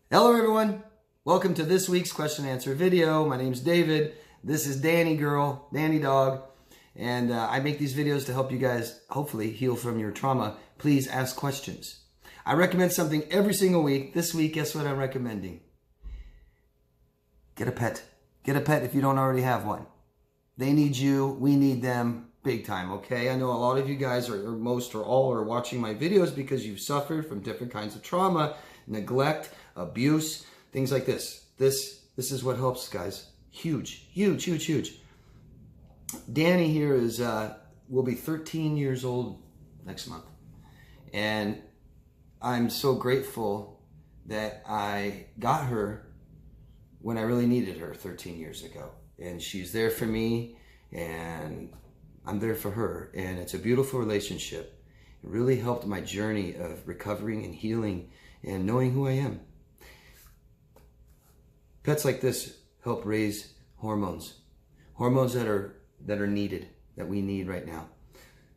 Hello everyone, welcome to this week's question and answer video. My name's David, this is Danny girl, Danny dog, and I make these videos to help you guys hopefully heal from your trauma. Please ask questions. I recommend something every single week. This week, guess what I'm recommending? Get a pet. Get a pet if you don't already have one. They need you, we need them big time, okay? I know a lot of you guys, or most or all, are watching my videos because you've suffered from different kinds of trauma, neglect, abuse, things like this. This is what helps, guys. Huge, huge, huge, huge. Danny here is will be 13 years old next month, and I'm so grateful that I got her when I really needed her 13 years ago, and she's there for me, and I'm there for her, and it's a beautiful relationship. It really helped my journey of recovering and healing and knowing who I am. Pets like this help raise hormones that are needed, that we need right now.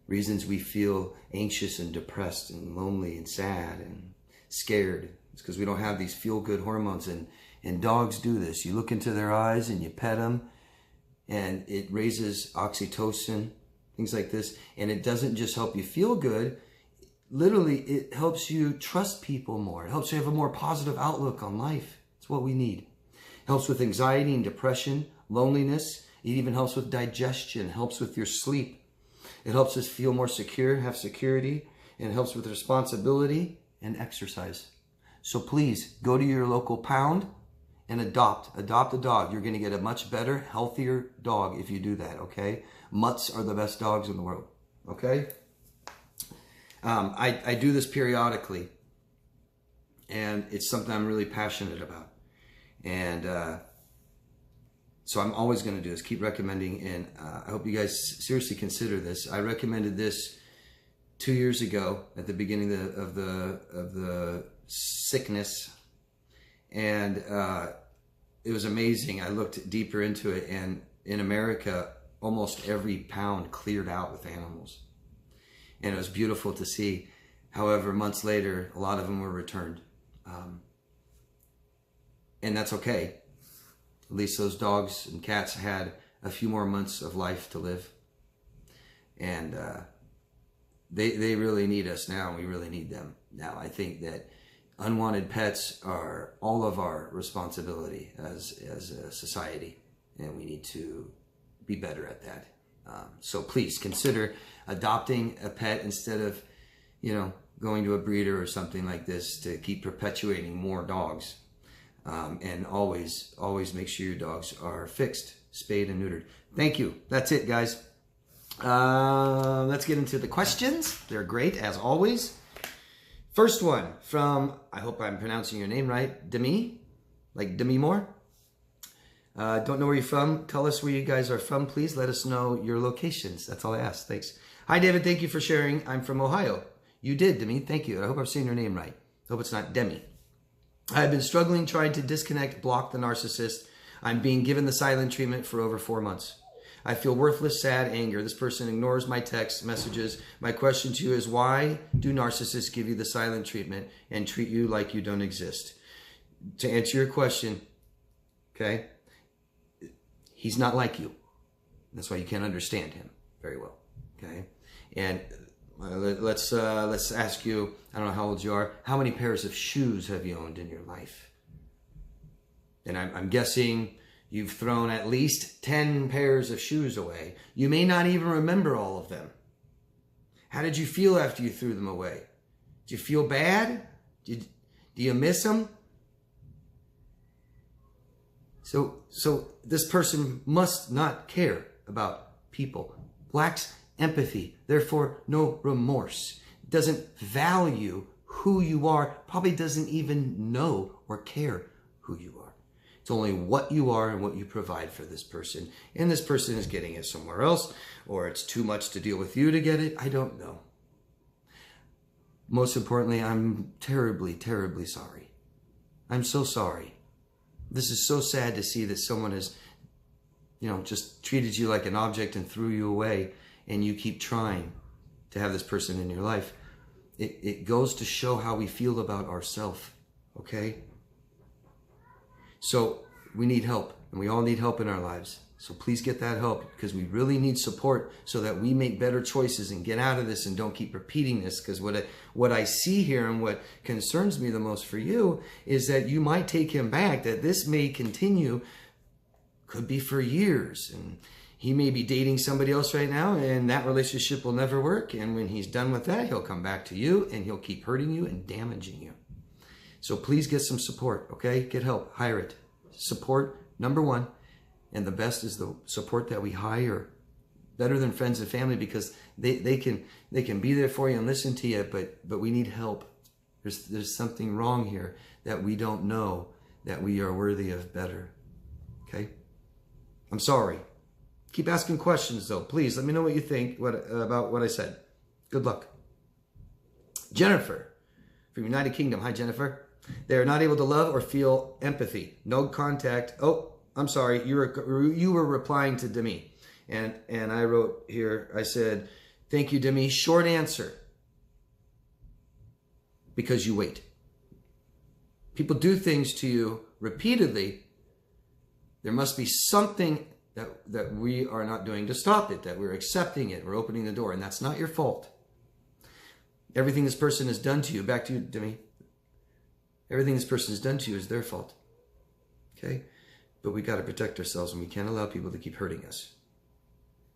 Reasons we feel anxious and depressed and lonely and sad and scared. It's because we don't have these feel-good hormones, and dogs do this. You look into their eyes and you pet them, and it raises oxytocin, things like this. And it doesn't just help you feel good. Literally, it helps you trust people more. It helps you have a more positive outlook on life. It's what we need. It helps with anxiety and depression, loneliness. It even helps with digestion. It helps with your sleep. It helps us feel more secure, have security, and it helps with responsibility and exercise. So please, go to your local pound and adopt a dog. You're going to get a much better, healthier dog if you do that, okay? Mutts are the best dogs in the world, okay? I do this periodically, and it's something I'm really passionate about. And so I'm always going to do this, keep recommending, and I hope you guys seriously consider this. I recommended this 2 years ago at the beginning of the sickness, and it was amazing. I looked deeper into it, and in America, almost every pound cleared out with animals. And it was beautiful to see. However, months later, a lot of them were returned. And that's okay. At least those dogs and cats had a few more months of life to live. And they really need us now, and we really need them now. I think that unwanted pets are all of our responsibility as a society, and we need to be better at that. So please consider adopting a pet instead of, going to a breeder or something like this to keep perpetuating more dogs. And always make sure your dogs are fixed, spayed and neutered. Thank you. That's it, guys. Let's get into the questions. They're great, as always. First one from, I hope I'm pronouncing your name right, Demi, like Demi Moore. Don't know where you're from. Tell us where you guys are from, please. Let us know your locations. That's all I ask. Thanks. Hi, David. Thank you for sharing. I'm from Ohio. You did, Demi. Thank you. I hope I'm saying your name right. I hope it's not Demi. I've been struggling trying to disconnect, block the narcissist. I'm being given the silent treatment for over 4 months. I feel worthless, sad, anger. This person ignores my text messages. My question to you is, why do narcissists give you the silent treatment and treat you like you don't exist? To answer your question, okay, he's not like you. That's why you can't understand him very well, okay? And let's ask you, I don't know how old you are, how many pairs of shoes have you owned in your life? And I'm guessing you've thrown at least 10 pairs of shoes away. You may not even remember all of them. How did you feel after you threw them away? Did you feel bad? Do you miss them? So this person must not care about people. Lacks empathy, therefore no remorse. Doesn't value who you are, probably doesn't even know or care who you are. It's only what you are and what you provide for this person. And this person is getting it somewhere else, or it's too much to deal with you to get it. I don't know. Most importantly, I'm terribly, terribly sorry. I'm so sorry. This is so sad to see that someone has, just treated you like an object and threw you away, and you keep trying to have this person in your life. It goes to show how we feel about ourselves, okay? So we need help, and we all need help in our lives. So please get that help, because we really need support so that we make better choices and get out of this and don't keep repeating this. Because what I see here and what concerns me the most for you is that you might take him back, that this may continue, could be for years. And he may be dating somebody else right now, and that relationship will never work. And when he's done with that, he'll come back to you and he'll keep hurting you and damaging you. So please get some support, okay? Get help, hire it. Support, number one. And the best is the support that we hire, better than friends and family, because they can be there for you and listen to you, but we need help. There's something wrong here that we don't know, that we are worthy of better. Okay? I'm sorry. Keep asking questions though. Please let me know what you think about what I said. Good luck. Jennifer from United Kingdom. Hi, Jennifer. They are not able to love or feel empathy. No contact. Oh, I'm sorry, you were replying to Demi. And I wrote here, I said, thank you, Demi. Short answer. Because you wait. People do things to you repeatedly. There must be something that we are not doing to stop it, that we're accepting it, we're opening the door, and that's not your fault. Everything this person has done to you, back to you, Demi. Everything this person has done to you is their fault. Okay? But we got to protect ourselves, and we can't allow people to keep hurting us.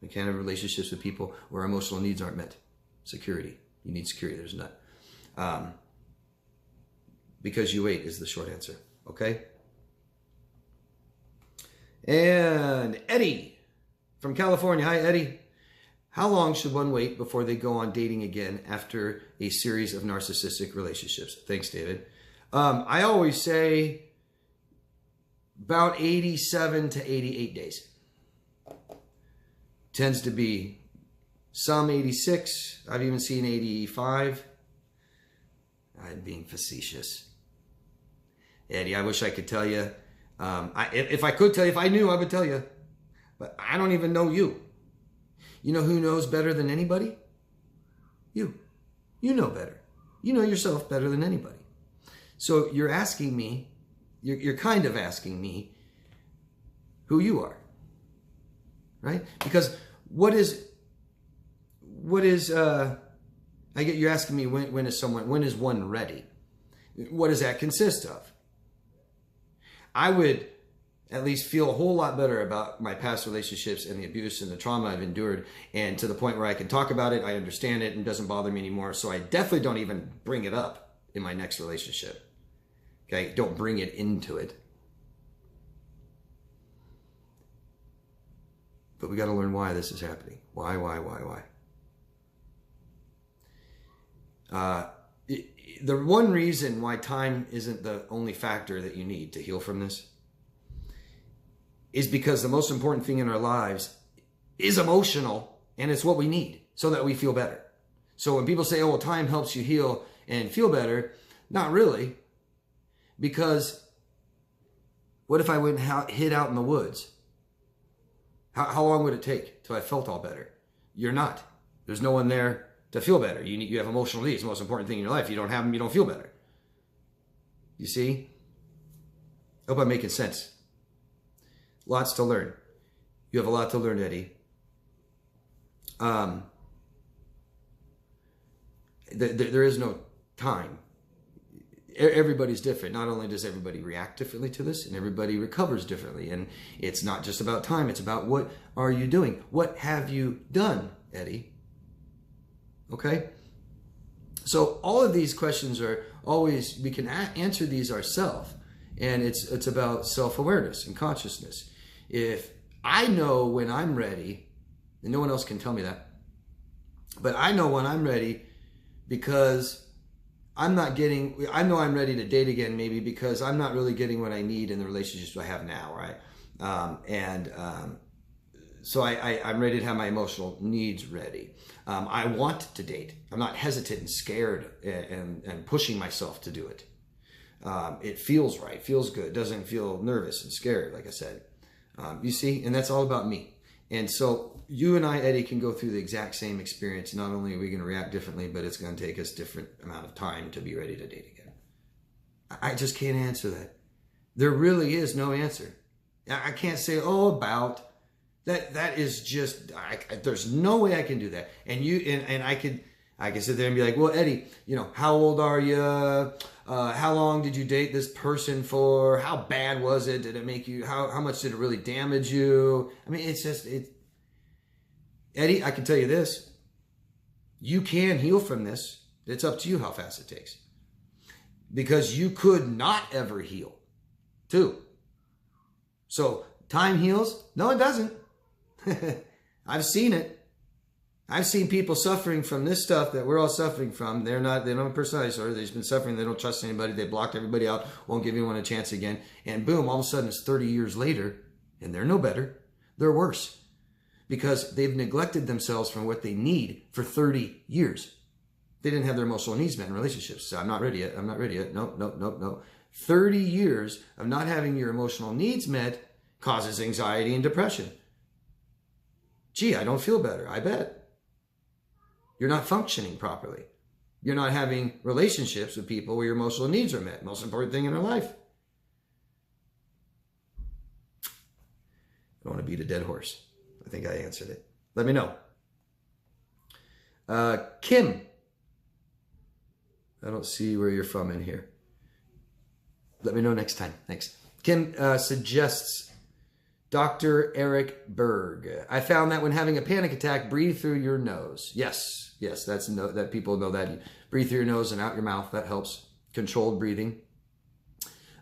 We can't have relationships with people where our emotional needs aren't met. Security. You need security. There's not. Because you wait is the short answer. Okay? And Eddie from California. Hi, Eddie. How long should one wait before they go on dating again after a series of narcissistic relationships? Thanks, David. I always say about 87 to 88 days. Tends to be some 86. I've even seen 85. I'm being facetious. Eddie, I wish I could tell you. If I could tell you, if I knew, I would tell you. But I don't even know you. You know who knows better than anybody? You. You know better. You know yourself better than anybody. So you're asking me, you're kind of asking me who you are, right? Because you're asking me when is one ready? What does that consist of? I would at least feel a whole lot better about my past relationships and the abuse and the trauma I've endured, and to the point where I can talk about it, I understand it, and it doesn't bother me anymore. So I definitely don't even bring it up in my next relationship. Okay, don't bring it into it. But we got to learn why this is happening. Why? The one reason why time isn't the only factor that you need to heal from this is because the most important thing in our lives is emotional, and it's what we need so that we feel better. So when people say, oh, well, time helps you heal and feel better, not really. Because what if I went and hid out in the woods? How long would it take till I felt all better? You're not. There's no one there to feel better. You have emotional needs. The most important thing in your life. You don't have them, you don't feel better. You see? I hope I'm making sense. Lots to learn. You have a lot to learn, Eddie. There is no time. Everybody's different. Not only does everybody react differently to this, and everybody recovers differently. And it's not just about time. It's about what are you doing? What have you done, Eddie? Okay? So all of these questions are always, we can answer these ourselves. And it's about self-awareness and consciousness. If I know when I'm ready, and no one else can tell me that, but I know when I'm ready because I know I'm ready to date again, maybe because I'm not really getting what I need in the relationships I have now, right? So I'm ready to have my emotional needs ready. I want to date. I'm not hesitant and scared and pushing myself to do it. It feels right, feels good, doesn't feel nervous and scared, like I said. You see, and that's all about me. And so you and I, Eddie, can go through the exact same experience. Not only are we going to react differently, but it's going to take us different amount of time to be ready to date again. I just can't answer that. There really is no answer. I can't say, oh, about that. That is just, there's no way I can do that. And I can sit there and be like, well, Eddie, how old are you? How long did you date this person for? How bad was it? Did it make you, how much did it really damage you? I mean, Eddie, I can tell you this. You can heal from this. It's up to you how fast it takes. Because you could not ever heal, too. So, time heals? No, it doesn't. I've seen it. I've seen people suffering from this stuff that we're all suffering from. They don't have a personality disorder. They've just been suffering. They don't trust anybody. They blocked everybody out. Won't give anyone a chance again. And boom, all of a sudden it's 30 years later and they're no better. They're worse because they've neglected themselves from what they need for 30 years. They didn't have their emotional needs met in relationships. So I'm not ready yet. I'm not ready yet. No. 30 years of not having your emotional needs met causes anxiety and depression. Gee, I don't feel better. I bet. You're not functioning properly. You're not having relationships with people where your emotional needs are met. Most important thing in our life. I don't want to beat a dead horse. I think I answered it. Let me know. Kim. I don't see where you're from in here. Let me know next time. Thanks. Kim suggests Dr. Eric Berg. I found that when having a panic attack, breathe through your nose. Yes, that people know that. You breathe through your nose and out your mouth. That helps. Controlled breathing.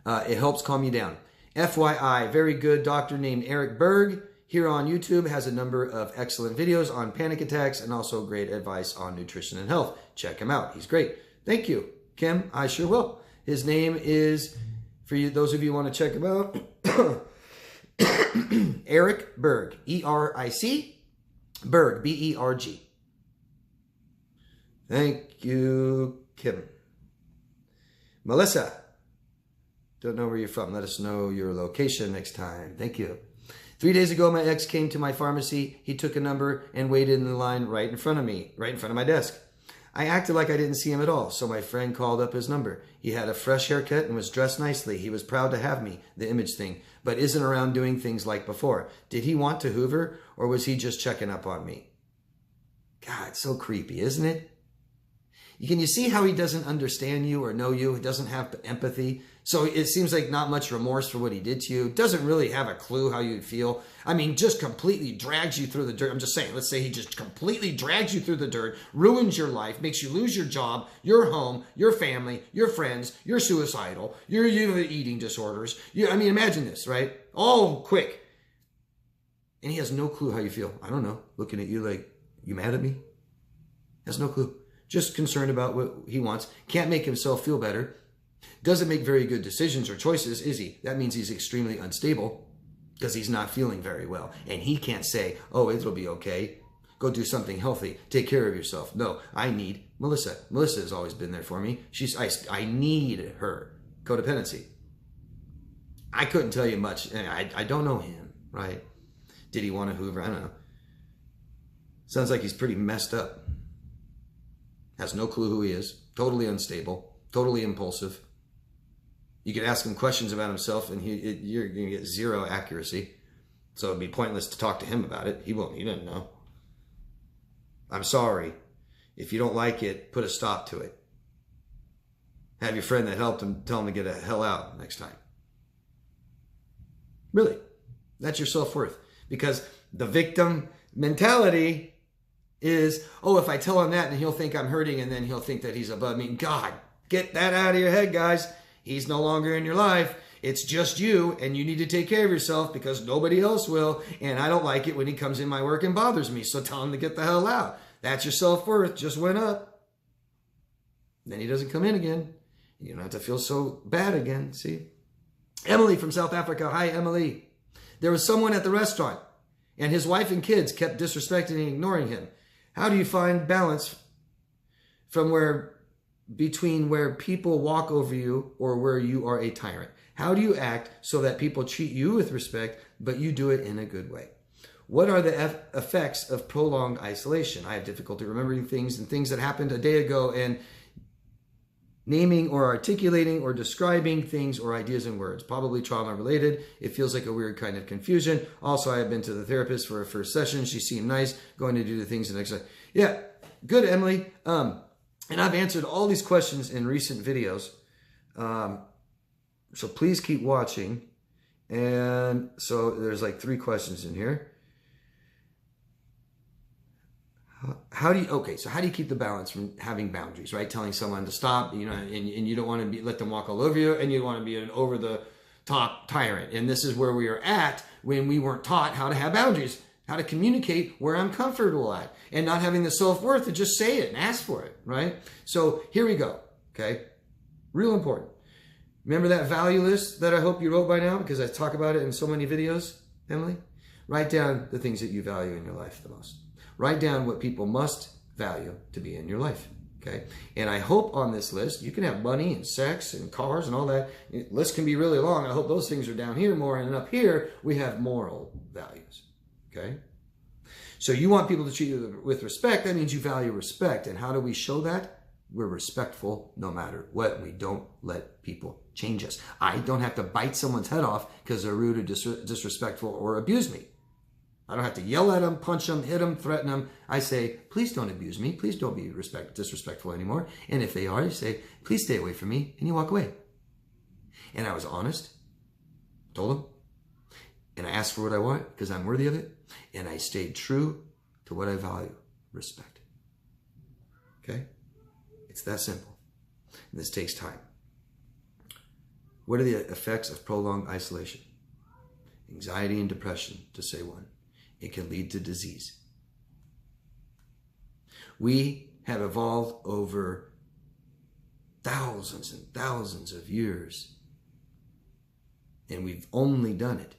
It helps calm you down. FYI, very good doctor named Eric Berg here on YouTube has a number of excellent videos on panic attacks and also great advice on nutrition and health. Check him out. He's great. Thank you, Kim. I sure will. His name is, for you, those of you who want to check him out, Eric Berg, E-R-I-C, Berg, B-E-R-G. Thank you, Kim. Melissa, don't know where you're from. Let us know your location next time. Thank you. 3 days ago, my ex came to my pharmacy. He took a number and waited in the line right in front of me, right in front of my desk. I acted like I didn't see him at all, so my friend called up his number. He had a fresh haircut and was dressed nicely. He was proud to have me, the image thing, but isn't around doing things like before. Did he want to hoover, or was he just checking up on me? God, it's so creepy, isn't it? Can you see how he doesn't understand you or know you? He doesn't have empathy. So it seems like not much remorse for what he did to you. Doesn't really have a clue how you'd feel. I mean, just completely drags you through the dirt. I'm just saying, let's say he just completely drags you through the dirt, ruins your life, makes you lose your job, your home, your family, your friends, you're suicidal, you have eating disorders. I mean, imagine this, right? All quick. And he has no clue how you feel. I don't know. Looking at you like, you mad at me? Has no clue. Just concerned about what he wants. Can't make himself feel better. Doesn't make very good decisions or choices, is he? That means he's extremely unstable because he's not feeling very well. And he can't say, oh, it'll be okay. Go do something healthy. Take care of yourself. No, I need Melissa. Melissa has always been there for me. I need her. Codependency. I couldn't tell you much. I don't know him, right? Did he want to hoover? I don't know. Sounds like he's pretty messed up. Has no clue who he is. Totally unstable. Totally impulsive. You could ask him questions about himself and you're going to get zero accuracy. So it'd be pointless to talk to him about it. He won't. He doesn't know. I'm sorry. If you don't like it, put a stop to it. Have your friend that helped him tell him to get the hell out next time. Really. That's your self-worth. Because the victim mentality is, oh, if I tell him that, then he'll think I'm hurting, and then he'll think that he's above me. God, get that out of your head, guys. He's no longer in your life. It's just you, and you need to take care of yourself because nobody else will, and I don't like it when he comes in my work and bothers me, so tell him to get the hell out. That's your self-worth. Just went up. Then he doesn't come in again. You don't have to feel so bad again, see? Emily from South Africa. Hi, Emily. There was someone at the restaurant, and his wife and kids kept disrespecting and ignoring him. How do you find balance between where people walk over you or where you are a tyrant? How do you act so that people treat you with respect, but you do it in a good way? What are the effects of prolonged isolation? I have difficulty remembering things and things that happened a day ago, and naming or articulating or describing things or ideas in words, probably trauma related. It feels like a weird kind of confusion. Also, I have been to the therapist for a first session. She seemed nice, going to do the things the next time. Yeah, good, Emily. And I've answered all these questions in recent videos. So please keep watching. And so there's like 3 questions in here. How do you keep the balance from having boundaries, right? Telling someone to stop, you know, and you don't want to let them walk all over you, and you want to be an over the top tyrant. And this is where we are at when we weren't taught how to have boundaries, how to communicate where I'm comfortable at, and not having the self-worth to just say it and ask for it, right? So here we go, okay? Real important. Remember that value list that I hope you wrote by now, because I talk about it in so many videos, Emily? Write down the things that you value in your life the most. Write down what people must value to be in your life, okay? And I hope on this list, you can have money and sex and cars and all that. The list can be really long. I hope those things are down here more, and up here, we have moral values, okay? So you want people to treat you with respect. That means you value respect. And how do we show that? We're respectful no matter what. We don't let people change us. I don't have to bite someone's head off because they're rude or disrespectful or abuse me. I don't have to yell at them, punch them, hit them, threaten them. I say, please don't abuse me. Please don't be disrespectful anymore. And if they are, you say, please stay away from me. And you walk away. And I was honest, told them. And I asked for what I want because I'm worthy of it. And I stayed true to what I value, respect. Okay? It's that simple. And this takes time. What are the effects of prolonged isolation? Anxiety and depression, to say one. It can lead to disease. We have evolved over thousands and thousands of years. And we've only done it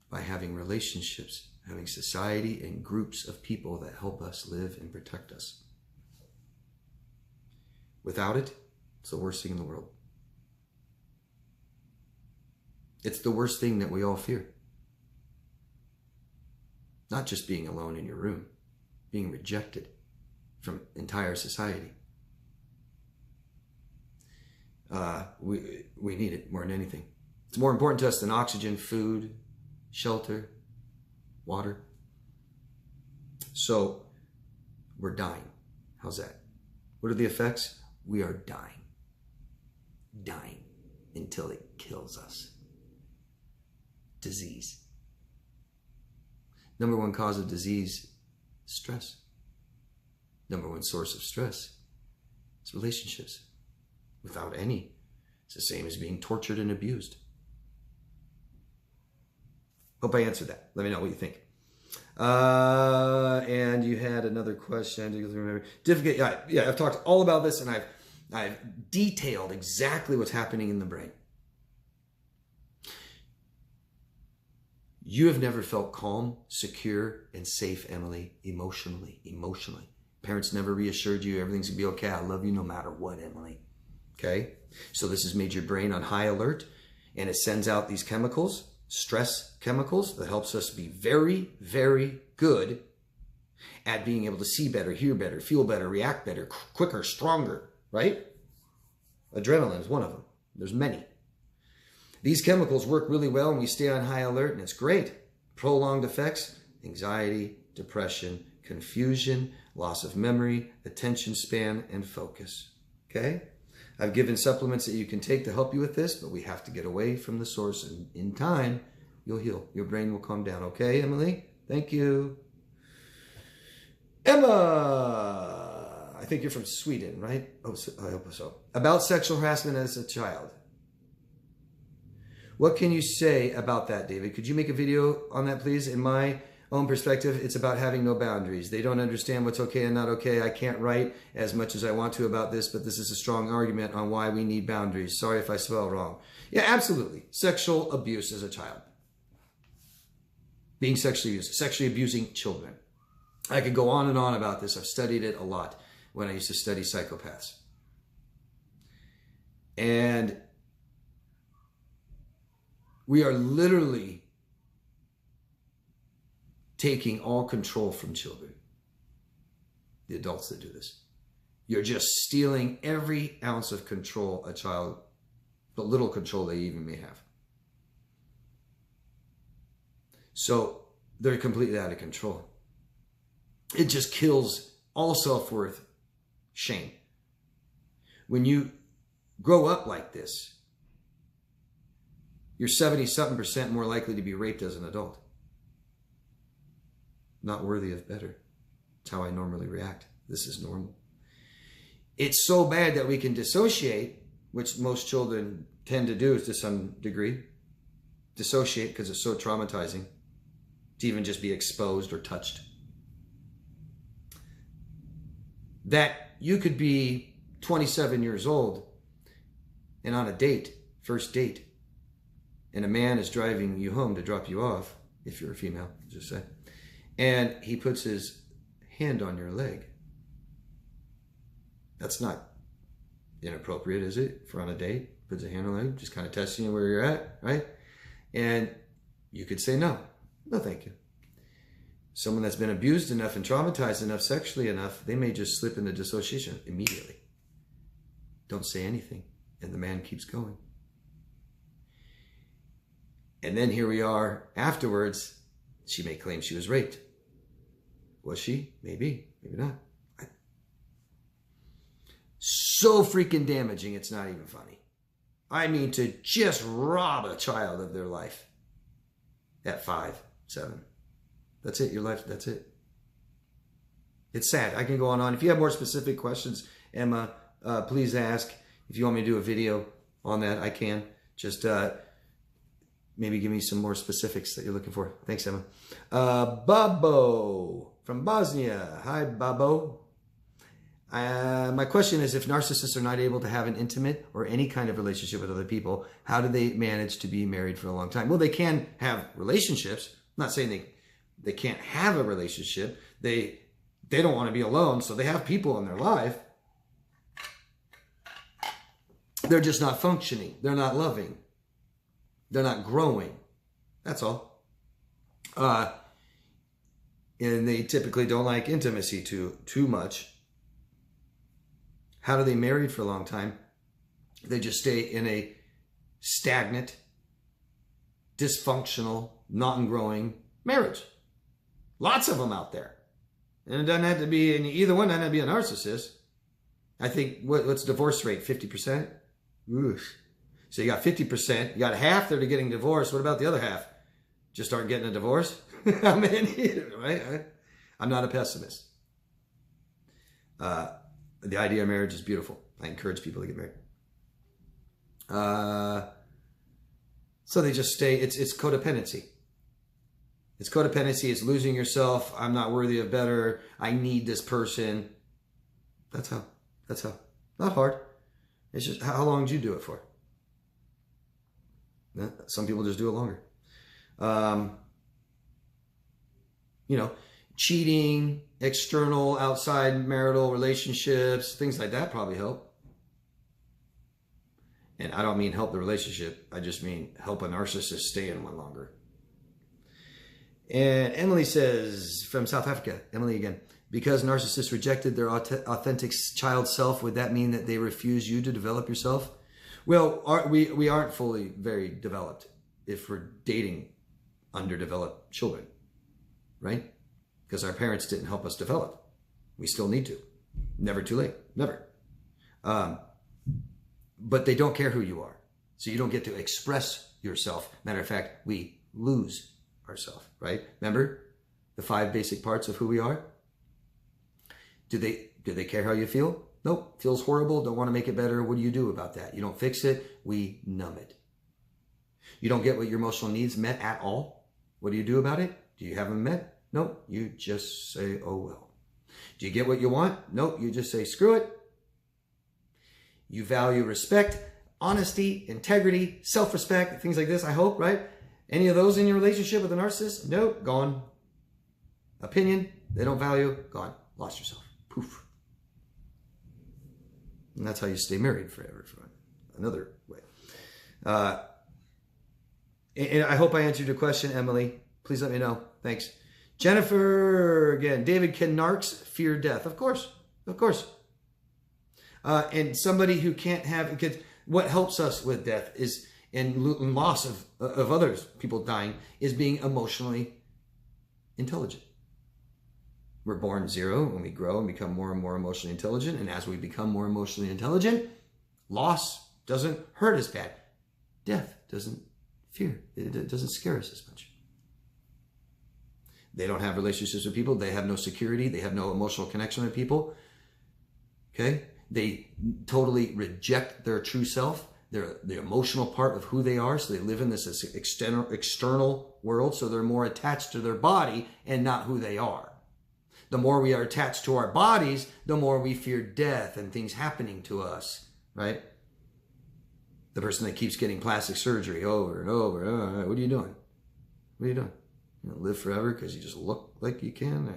by having relationships, having society and groups of people that help us live and protect us. Without it, it's the worst thing in the world. It's the worst thing that we all fear. Not just being alone in your room, being rejected from entire society. We need it more than anything. It's more important to us than oxygen, food, shelter, water. So we're dying. How's that? What are the effects? We are dying. Dying until it kills us. Disease. Number 1 cause of disease, stress. Number 1 source of stress is relationships. Without any, it's the same as being tortured and abused. Hope I answered that. Let me know what you think. And you had another question. Yeah, I've talked all about this, and I've detailed exactly what's happening in the brain. You have never felt calm, secure, and safe, Emily, emotionally. Parents never reassured you everything's going to be okay. I love you no matter what, Emily. Okay? So this has made your brain on high alert, and it sends out these chemicals, stress chemicals, that helps us be very, very good at being able to see better, hear better, feel better, react better, quicker, stronger, right? Adrenaline is one of them. There's many. These chemicals work really well when we stay on high alert, and it's great. Prolonged effects, anxiety, depression, confusion, loss of memory, attention span, and focus. Okay? I've given supplements that you can take to help you with this, but we have to get away from the source, and in time, you'll heal. Your brain will calm down. Okay, Emily? Thank you. Emma! I think you're from Sweden, right? Oh, I hope so. About sexual harassment as a child. What can you say about that, David? Could you make a video on that, please? In my own perspective, it's about having no boundaries. They don't understand what's okay and not okay. I can't write as much as I want to about this, but this is a strong argument on why we need boundaries. Sorry if I spell wrong. Yeah, absolutely. Sexual abuse as a child. Being sexually abused. Sexually abusing children. I could go on and on about this. I've studied it a lot when I used to study psychopaths. And we are literally taking all control from children, the adults that do this. you're just stealing every ounce of control a child, the little control they even may have. So they're completely out of control. It just kills all self-worth, shame. When you grow up like this, you're 70-something% more likely to be raped as an adult. Not worthy of better. It's how I normally react. This is normal. It's so bad that we can dissociate, which most children tend to do to some degree. Dissociate because it's so traumatizing to even just be exposed or touched. That you could be 27 years old and on a date, first date, and a man is driving you home to drop you off, if you're a female, just say, and he puts his hand on your leg. That's not inappropriate, is it? For on a date, puts a hand on the leg, just kind of testing you where you're at, right? And you could say no. No, thank you. Someone that's been abused enough and traumatized enough, sexually enough, they may just slip into dissociation immediately. Don't say anything. And the man keeps going. And then here we are afterwards. She may claim she was raped. Was she? Maybe. Maybe not. So freaking damaging, it's not even funny. I mean, to just rob a child of their life at 5, 7. That's it, your life, that's it. It's sad. I can go on. If you have more specific questions, Emma, please ask. If you want me to do a video on that, I can. Just maybe give me some more specifics that you're looking for. Thanks, Emma. Babo from Bosnia. Hi, Babo. My question is, if narcissists are not able to have an intimate or any kind of relationship with other people, how do they manage to be married for a long time? Well, they can have relationships. I'm not saying they can't have a relationship. They don't want to be alone, so they have people in their life. They're just not functioning. They're not loving. They're not growing. That's all. And they typically don't like intimacy too much. How do they marry for a long time? They just stay in a stagnant, dysfunctional, non-growing marriage. Lots of them out there. And it doesn't have to be, and either one doesn't have to be a narcissist. I think, what's divorce rate? 50%? Oof. So you got 50%, you got half that are getting divorced. What about the other half? Just aren't getting a divorce? I mean, right? I'm not a pessimist. The idea of marriage is beautiful. I encourage people to get married. So they just stay, it's codependency. It's codependency, it's losing yourself. I'm not worthy of better. I need this person. That's how. Not hard. It's just, how long did you do it for? Some people just do it longer. Cheating, external, outside marital relationships, things like that probably help. And I don't mean help the relationship. I just mean help a narcissist stay in one longer. And Emily says, from South Africa, Emily again, because narcissists rejected their authentic child self, would that mean that they refuse you to develop yourself? Well, we aren't fully very developed if we're dating underdeveloped children, right? Because our parents didn't help us develop. We still need to. Never too late. Never. But they don't care who you are. So you don't get to express yourself. Matter of fact, we lose ourselves, right? Remember the 5 basic parts of who we are? Do they care how you feel? Nope. Feels horrible. Don't want to make it better. What do you do about that? You don't fix it. We numb it. You don't get what your emotional needs met at all. What do you do about it? Do you have them met? Nope, you just say, oh well. Do you get what you want? Nope, you just say, screw it. You value respect, honesty, integrity, self-respect, things like this, I hope, right? Any of those in your relationship with a narcissist? Nope, gone. Opinion, they don't value, gone. Lost yourself. Poof. And that's how you stay married forever. For another way. And I hope I answered your question, Emily. Please let me know. Thanks. Jennifer, again, David, can narcs fear death? Of course. Of course. And somebody who can't have, because what helps us with death is, and loss of others, people dying, is being emotionally intelligent. We're born 0 when we grow and become more and more emotionally intelligent. And as we become more emotionally intelligent, loss doesn't hurt as bad. Death doesn't it doesn't scare us as much. They don't have relationships with people. They have no security. They have no emotional connection with people. Okay? They totally reject their true self. They're the emotional part of who they are. So they live in this external world. So they're more attached to their body and not who they are. The more we are attached to our bodies, the more we fear death and things happening to us, right? The person that keeps getting plastic surgery over and over. Oh, what are you doing? What are you doing? You know, live forever because you just look like you can?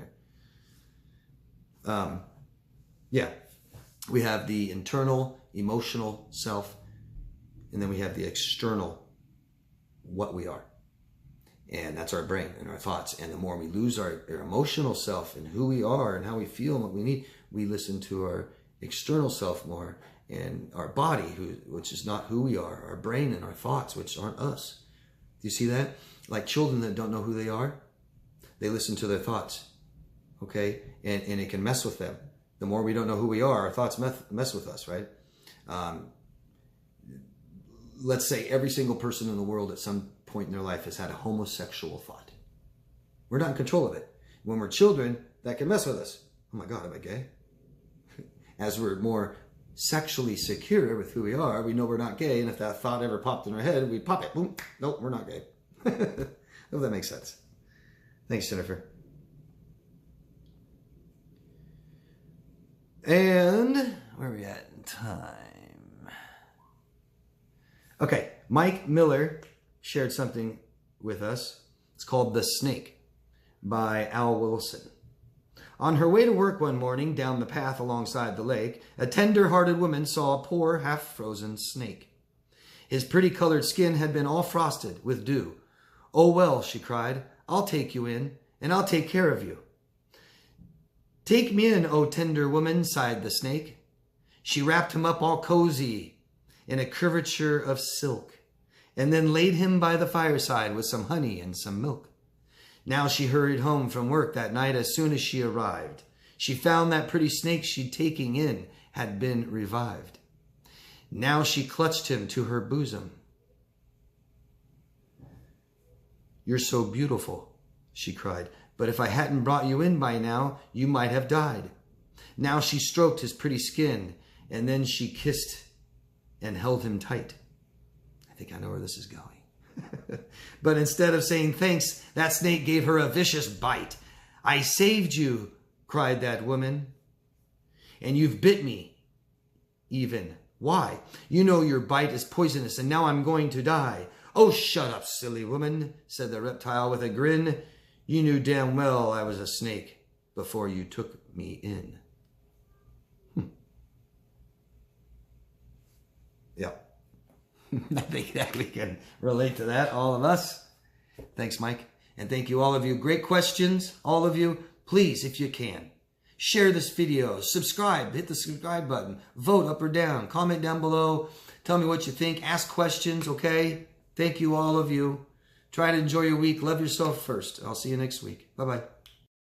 Yeah. We have the internal, emotional self, and then we have the external, what we are. And that's our brain and our thoughts. And the more we lose our emotional self and who we are and how we feel and what we need, we listen to our external self more, and our body, which is not who we are, our brain and our thoughts, which aren't us. Do you see that? Like children that don't know who they are, they listen to their thoughts, okay? And it can mess with them. The more we don't know who we are, our thoughts mess with us, right? Let's say every single person in the world at some point in their life has had a homosexual thought. We're not in control of it. When we're children, that can mess with us. Oh my God, am I gay? As we're more sexually secure with who we are, we know we're not gay, and if that thought ever popped in our head, we pop it. Boom. Nope, we're not gay. Hope that makes sense. Thanks, Jennifer. And where are we at in time? Okay, Mike Miller shared something with us. It's called The Snake by Al Wilson. On her way to work one morning down the path alongside the lake, a tender-hearted woman saw a poor, half-frozen snake. His pretty colored skin had been all frosted with dew. "Oh, well," she cried, "I'll take you in, and I'll take care of you." "Take me in, oh tender woman," sighed the snake. She wrapped him up all cozy in a curvature of silk, and then laid him by the fireside with some honey and some milk. Now she hurried home from work that night. As soon as she arrived, she found that pretty snake she'd taken in had been revived. Now she clutched him to her bosom. "You're so beautiful," she cried, "but if I hadn't brought you in by now, you might have died." Now she stroked his pretty skin, and then she kissed and held him tight. I think I know where this is going. But instead of saying thanks, that snake gave her a vicious bite. "I saved you," cried that woman, "and you've bit me even. Why? You know your bite is poisonous, and now I'm going to die." "Oh, shut up, silly woman," said the reptile with a grin. "You knew damn well I was a snake before you took me in." Yeah. I think that we can relate to that, all of us. Thanks, Mike. And thank you, all of you. Great questions, all of you. Please, if you can, share this video, subscribe, hit the subscribe button, vote up or down, comment down below, tell me what you think, ask questions, okay? Thank you, all of you. Try to enjoy your week. Love yourself first. I'll see you next week. Bye-bye.